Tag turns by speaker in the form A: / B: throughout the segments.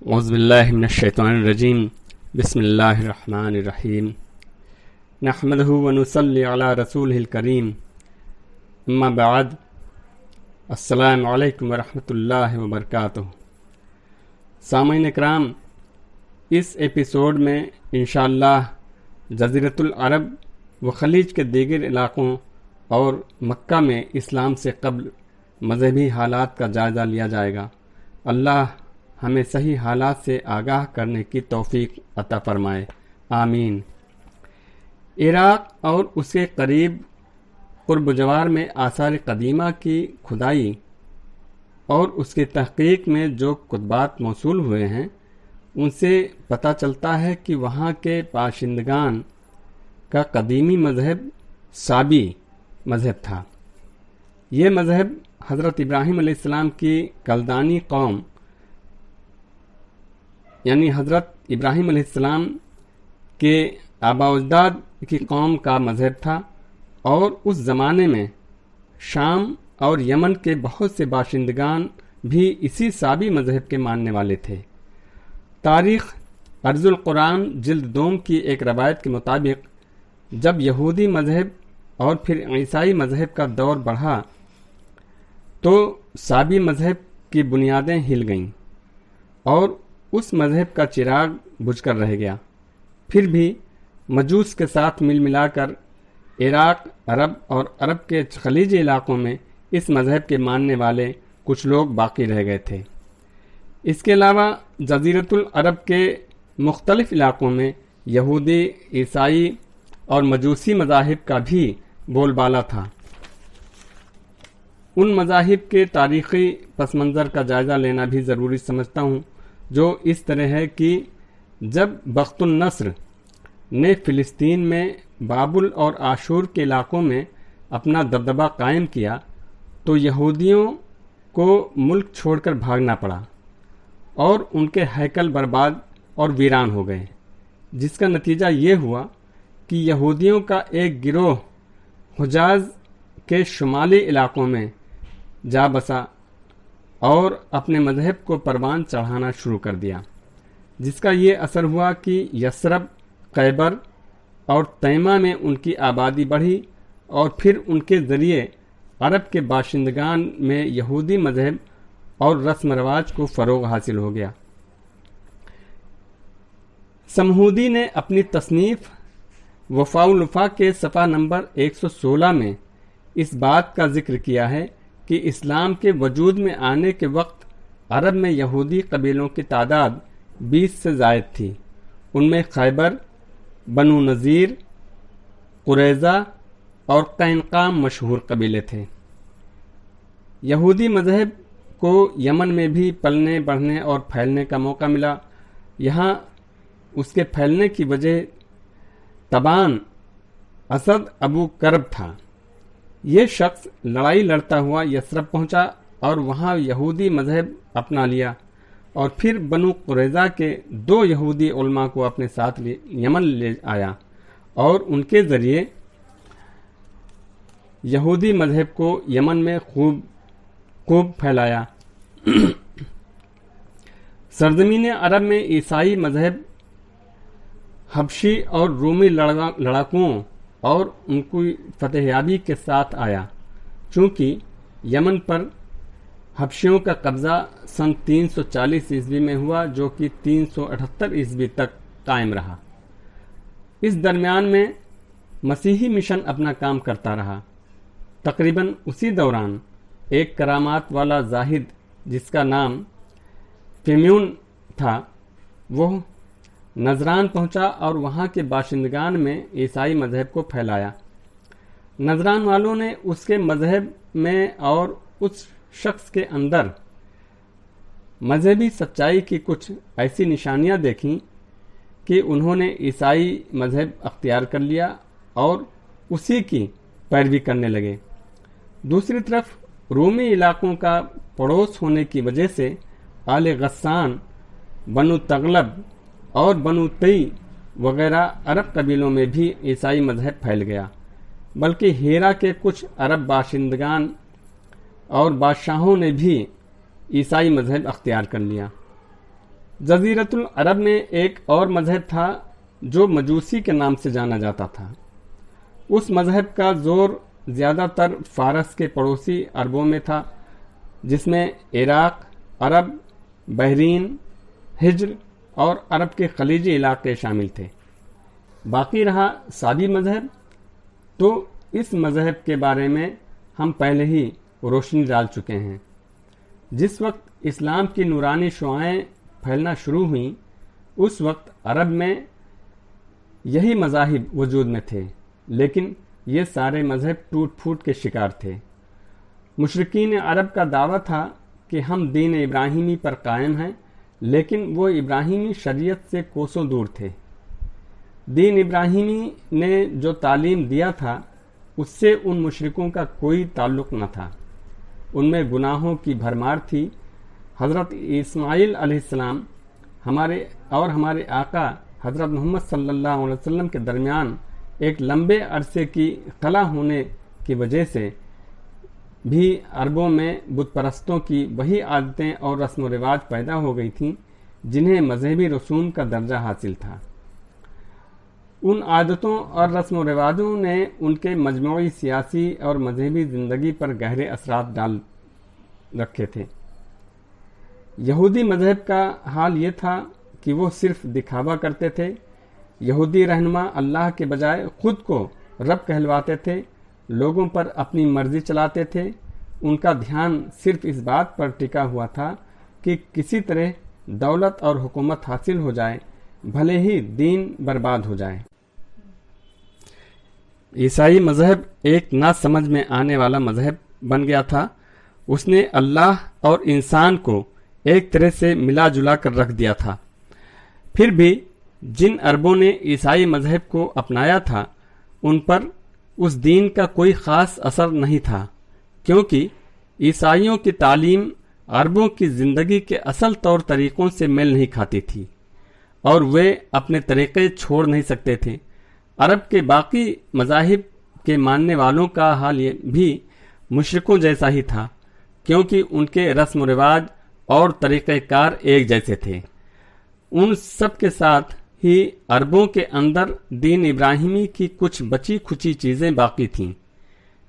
A: اعوذ باللہ من الشیطان الرجیم بسم اللہ الرحمن الرحیم نحمدہ ونصلی علی رسولہ الکریم اما بعد السلام علیکم ورحمۃ اللہ وبرکاتہ۔ سامعین اکرام، اس ایپیسوڈ میں انشاءاللہ جزیرۃ العرب و خلیج کے دیگر علاقوں اور مکہ میں اسلام سے قبل مذہبی حالات کا جائزہ لیا جائے گا۔ اللہ ہمیں صحیح حالات سے آگاہ کرنے کی توفیق عطا فرمائے، آمین۔ عراق اور اس کے قریب قرب و جوار میں آثار قدیمہ کی کھدائی اور اس کی تحقیق میں جو کتبات موصول ہوئے ہیں ان سے پتہ چلتا ہے کہ وہاں کے باشندگان کا قدیمی مذہب سابی مذہب تھا۔ یہ مذہب حضرت ابراہیم علیہ السلام کی کلدانی قوم یعنی حضرت ابراہیم علیہ السلام کے آباء و اجداد کی قوم کا مذہب تھا، اور اس زمانے میں شام اور یمن کے بہت سے باشندگان بھی اسی سابی مذہب کے ماننے والے تھے۔ تاریخ ارض القرآن جلد 2 کی ایک روایت کے مطابق جب یہودی مذہب اور پھر عیسائی مذہب کا دور بڑھا تو سابی مذہب کی بنیادیں ہل گئیں اور اس مذہب کا چراغ بجھ کر رہ گیا۔ پھر بھی مجوس کے ساتھ مل ملا کر عراق، عرب اور عرب کے خلیجی علاقوں میں اس مذہب کے ماننے والے کچھ لوگ باقی رہ گئے تھے۔ اس کے علاوہ جزیرۃ العرب کے مختلف علاقوں میں یہودی، عیسائی اور مجوسی مذاہب کا بھی بول بالا تھا۔ ان مذاہب کے تاریخی پس منظر کا جائزہ لینا بھی ضروری سمجھتا ہوں، جو اس طرح ہے کہ جب بخت النصر نے فلسطین میں بابل اور آشور کے علاقوں میں اپنا دبدبہ قائم کیا تو یہودیوں کو ملک چھوڑ کر بھاگنا پڑا اور ان کے ہیکل برباد اور ویران ہو گئے، جس کا نتیجہ یہ ہوا کہ یہودیوں کا ایک گروہ حجاز کے شمالی علاقوں میں جا بسا اور اپنے مذہب کو پروان چڑھانا شروع کر دیا، جس کا یہ اثر ہوا کہ یثرب، خیبر اور تیمہ میں ان کی آبادی بڑھی اور پھر ان کے ذریعے عرب کے باشندگان میں یہودی مذہب اور رسم رواج کو فروغ حاصل ہو گیا۔ سمہودی نے اپنی تصنیف وفاء الوفا کے صفحہ نمبر 116 میں اس بات کا ذکر کیا ہے کہ اسلام کے وجود میں آنے کے وقت عرب میں یہودی قبیلوں کی تعداد 20 سے زائد تھی۔ ان میں خیبر، بنو نذیر، قریظہ اور قینقاع مشہور قبیلے تھے۔ یہودی مذہب کو یمن میں بھی پلنے بڑھنے اور پھیلنے کا موقع ملا۔ یہاں اس کے پھیلنے کی وجہ تبان اسد ابو کرب تھا۔ یہ شخص لڑائی لڑتا ہوا یثرب پہنچا اور وہاں یہودی مذہب اپنا لیا، اور پھر بنو قریظہ کے 2 یہودی علماء کو اپنے ساتھ یمن لے آیا اور ان کے ذریعے یہودی مذہب کو یمن میں خوب پھیلایا۔ سرزمین عرب میں عیسائی مذہب حبشی اور رومی لڑاکوؤں اور ان کی فتح یابی کے ساتھ آیا، چونکہ یمن پر حبشیوں کا قبضہ سن 340 عیسوی میں ہوا جو کہ 378 عیسوی تک قائم رہا۔ اس درمیان میں مسیحی مشن اپنا کام کرتا رہا۔ تقریباً اسی دوران ایک کرامات والا زاہد جس کا نام فیمیون تھا، وہ نجران پہنچا اور وہاں کے باشندگان میں عیسائی مذہب کو پھیلایا۔ نجران والوں نے اس کے مذہب میں اور اس شخص کے اندر مذہبی سچائی کی کچھ ایسی نشانیاں دیکھیں کہ انہوں نے عیسائی مذہب اختیار کر لیا اور اسی کی پیروی کرنے لگے۔ دوسری طرف رومی علاقوں کا پڑوس ہونے کی وجہ سے آل غسان، بنو تغلب اور بنو تی وغیرہ عرب قبیلوں میں بھی عیسائی مذہب پھیل گیا، بلکہ ہیرا کے کچھ عرب باشندگان اور بادشاہوں نے بھی عیسائی مذہب اختیار کر لیا۔ جزیرۃ العرب میں ایک اور مذہب تھا جو مجوسی کے نام سے جانا جاتا تھا۔ اس مذہب کا زور زیادہ تر فارس کے پڑوسی عربوں میں تھا، جس میں عراق، عرب، بحرین، حجر اور عرب کے خلیجی علاقے شامل تھے۔ باقی رہا سابی مذہب، تو اس مذہب کے بارے میں ہم پہلے ہی روشنی ڈال چکے ہیں۔ جس وقت اسلام کی نورانی شعاعیں پھیلنا شروع ہوئیں، اس وقت عرب میں یہی مذاہب وجود میں تھے، لیکن یہ سارے مذہب ٹوٹ پھوٹ کے شکار تھے۔ مشرکین عرب کا دعویٰ تھا کہ ہم دین ابراہیمی پر قائم ہیں، لیکن وہ ابراہیمی شریعت سے کوسوں دور تھے۔ دین ابراہیمی نے جو تعلیم دیا تھا اس سے ان مشرکوں کا کوئی تعلق نہ تھا۔ ان میں گناہوں کی بھرمار تھی۔ حضرت اسماعیل علیہ السلام ہمارے آقا حضرت محمد صلی اللہ علیہ وسلم کے درمیان ایک لمبے عرصے کی خلا ہونے کی وجہ سے بھی عربوں میں بت پرستوں کی وہی عادتیں اور رسم و رواج پیدا ہو گئی تھیں جنہیں مذہبی رسوم کا درجہ حاصل تھا۔ ان عادتوں اور رسم و رواجوں نے ان کے مجموعی سیاسی اور مذہبی زندگی پر گہرے اثرات ڈال رکھے تھے۔ یہودی مذہب کا حال یہ تھا کہ وہ صرف دکھاوا کرتے تھے۔ یہودی رہنما اللہ کے بجائے خود کو رب کہلواتے تھے، لوگوں پر اپنی مرضی چلاتے تھے۔ ان کا دھیان صرف اس بات پر ٹکا ہوا تھا کہ کسی طرح دولت اور حکومت حاصل ہو جائے، بھلے ہی دین برباد ہو جائے۔ عیسائی مذہب ایک نہ سمجھ میں آنے والا مذہب بن گیا تھا۔ اس نے اللہ اور انسان کو ایک طرح سے ملا جلا کر رکھ دیا تھا۔ پھر بھی جن عربوں نے عیسائی مذہب کو اپنایا تھا ان پر اس دین کا کوئی خاص اثر نہیں تھا، کیونکہ عیسائیوں کی تعلیم عربوں کی زندگی کے اصل طور طریقوں سے میل نہیں کھاتی تھی اور وہ اپنے طریقے چھوڑ نہیں سکتے تھے۔ عرب کے باقی مذاہب کے ماننے والوں کا حال بھی مشرکوں جیسا ہی تھا، کیونکہ ان کے رسم و رواج اور طریقہ کار ایک جیسے تھے۔ ان سب کے ساتھ ہی عربوں کے اندر دین ابراہیمی کی کچھ بچی کھچی چیزیں باقی تھیں،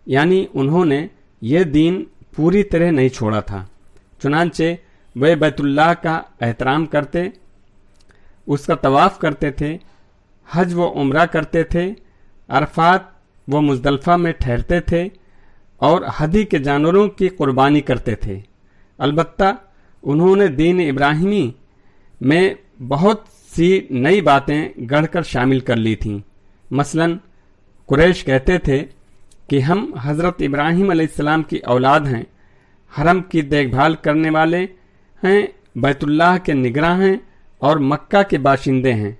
A: یعنی انہوں نے یہ دین پوری طرح نہیں چھوڑا تھا۔ چنانچہ وہ بیت اللہ کا احترام کرتے، اس کا طواف کرتے تھے، حج و عمرہ کرتے تھے، عرفات و مزدلفہ میں ٹھہرتے تھے اور ہدی کے جانوروں کی قربانی کرتے تھے۔ البتہ انہوں نے دین ابراہیمی میں بہت سی نئی باتیں گڑھ کر شامل کر لی تھیں۔ مثلا قریش کہتے تھے کہ ہم حضرت ابراہیم علیہ السلام کی اولاد ہیں، حرم کی دیکھ بھال کرنے والے ہیں، بیت اللہ کے نگراں ہیں اور مکہ کے باشندے ہیں،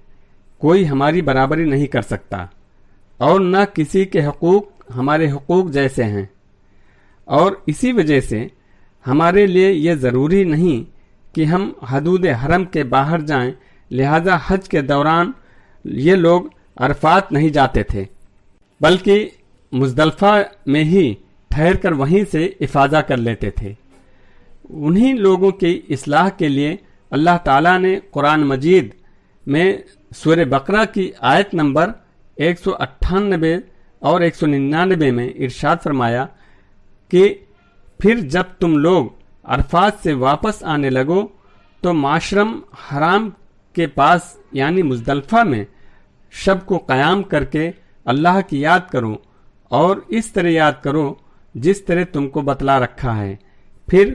A: کوئی ہماری برابری نہیں کر سکتا اور نہ کسی کے حقوق ہمارے حقوق جیسے ہیں، اور اسی وجہ سے ہمارے لیے یہ ضروری نہیں کہ ہم حدود حرم کے باہر جائیں، لہذا حج کے دوران یہ لوگ عرفات نہیں جاتے تھے بلکہ مزدلفہ میں ہی ٹھہر کر وہیں سے افاضہ کر لیتے تھے۔ انہی لوگوں کی اصلاح کے لیے اللہ تعالیٰ نے قرآن مجید میں سورہ بقرہ کی آیت نمبر 198 اور 199 میں ارشاد فرمایا کہ پھر جب تم لوگ عرفات سے واپس آنے لگو تو معشرم حرام کے پاس یعنی مزدلفہ میں شب کو قیام کر کے اللہ کی یاد کرو اور اس طرح یاد کرو جس طرح تم کو بتلا رکھا ہے، پھر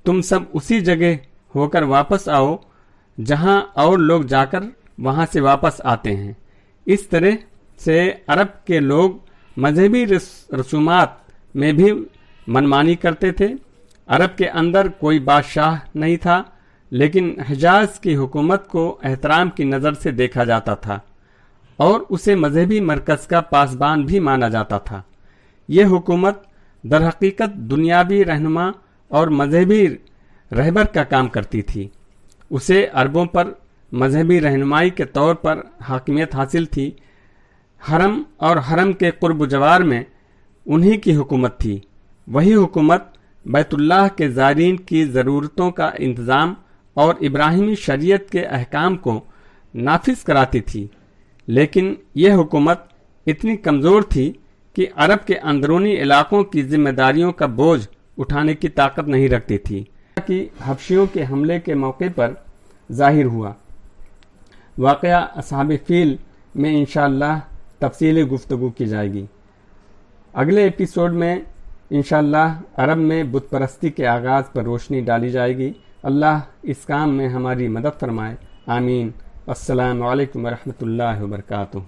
A: تم سب اسی جگہ ہو کر واپس آؤ جہاں اور لوگ جا کر وہاں سے واپس آتے ہیں۔ اس طرح سے عرب کے لوگ مذہبی رسومات میں بھی منمانی کرتے تھے۔ عرب کے اندر کوئی بادشاہ نہیں تھا، لیکن حجاز کی حکومت کو احترام کی نظر سے دیکھا جاتا تھا اور اسے مذہبی مرکز کا پاسبان بھی مانا جاتا تھا۔ یہ حکومت در حقیقت دنیاوی رہنما اور مذہبی رہبر کا کام کرتی تھی۔ اسے عربوں پر مذہبی رہنمائی کے طور پر حاکمیت حاصل تھی۔ حرم اور حرم کے قرب و جوار میں انہی کی حکومت تھی۔ وہی حکومت بیت اللہ کے زائرین کی ضرورتوں کا انتظام اور ابراہیمی شریعت کے احکام کو نافذ کراتی تھی، لیکن یہ حکومت اتنی کمزور تھی کہ عرب کے اندرونی علاقوں کی ذمہ داریوں کا بوجھ اٹھانے کی طاقت نہیں رکھتی تھی، کہ حبشیوں کے حملے کے موقع پر ظاہر ہوا۔ واقعہ اصحاب فیل میں انشاءاللہ تفصیلی گفتگو کی جائے گی۔ اگلے ایپیسوڈ میں انشاءاللہ عرب میں بت پرستی کے آغاز پر روشنی ڈالی جائے گی۔ اللہ اس کام میں ہماری مدد فرمائے، آمین۔ السلام علیکم ورحمۃ اللہ وبرکاتہ۔